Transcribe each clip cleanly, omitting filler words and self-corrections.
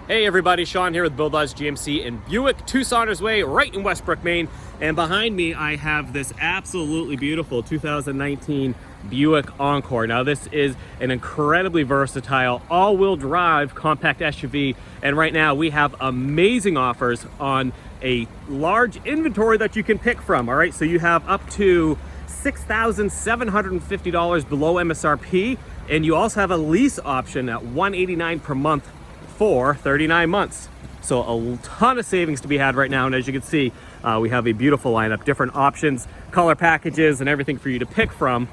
Hey everybody, Sean here with Buick GMC in Buick, Tucsoners Way, right in Westbrook, Maine. And behind me, I have this absolutely beautiful 2019 Buick Encore. Now this is an incredibly versatile all-wheel drive compact SUV. And right now we have amazing offers on a large inventory that you can pick from. All right, so you have up to $6,750 below MSRP. And you also have a lease option at $189 per month for 39 months. So a ton of savings to be had right now. And as you can see, we have a beautiful lineup, different options, color packages, and everything for you to pick from.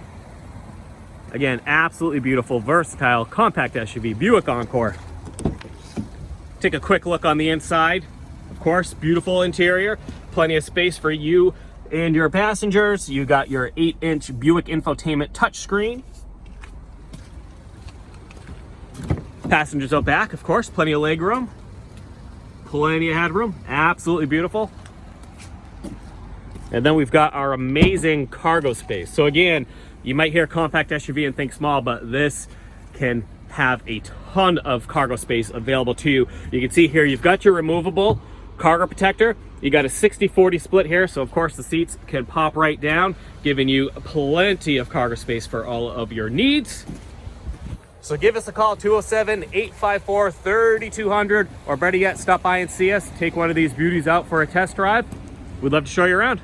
Again, absolutely beautiful, versatile, compact SUV, Buick Encore. Take a quick look on the inside. Of course, beautiful interior, plenty of space for you and your passengers. You got your 8-inch Buick infotainment touchscreen. Passengers out back, of course, plenty of leg room, plenty of headroom, absolutely beautiful. And then we've got our amazing cargo space. So again, you might hear compact SUV and think small, but this can have a ton of cargo space available to you. You can see here, you've got your removable cargo protector. You got a 60-40 split here, so of course the seats can pop right down, giving you plenty of cargo space for all of your needs. So give us a call, 207-854-3200, or better yet, stop by and see us. Take one of these beauties out for a test drive. We'd love to show you around.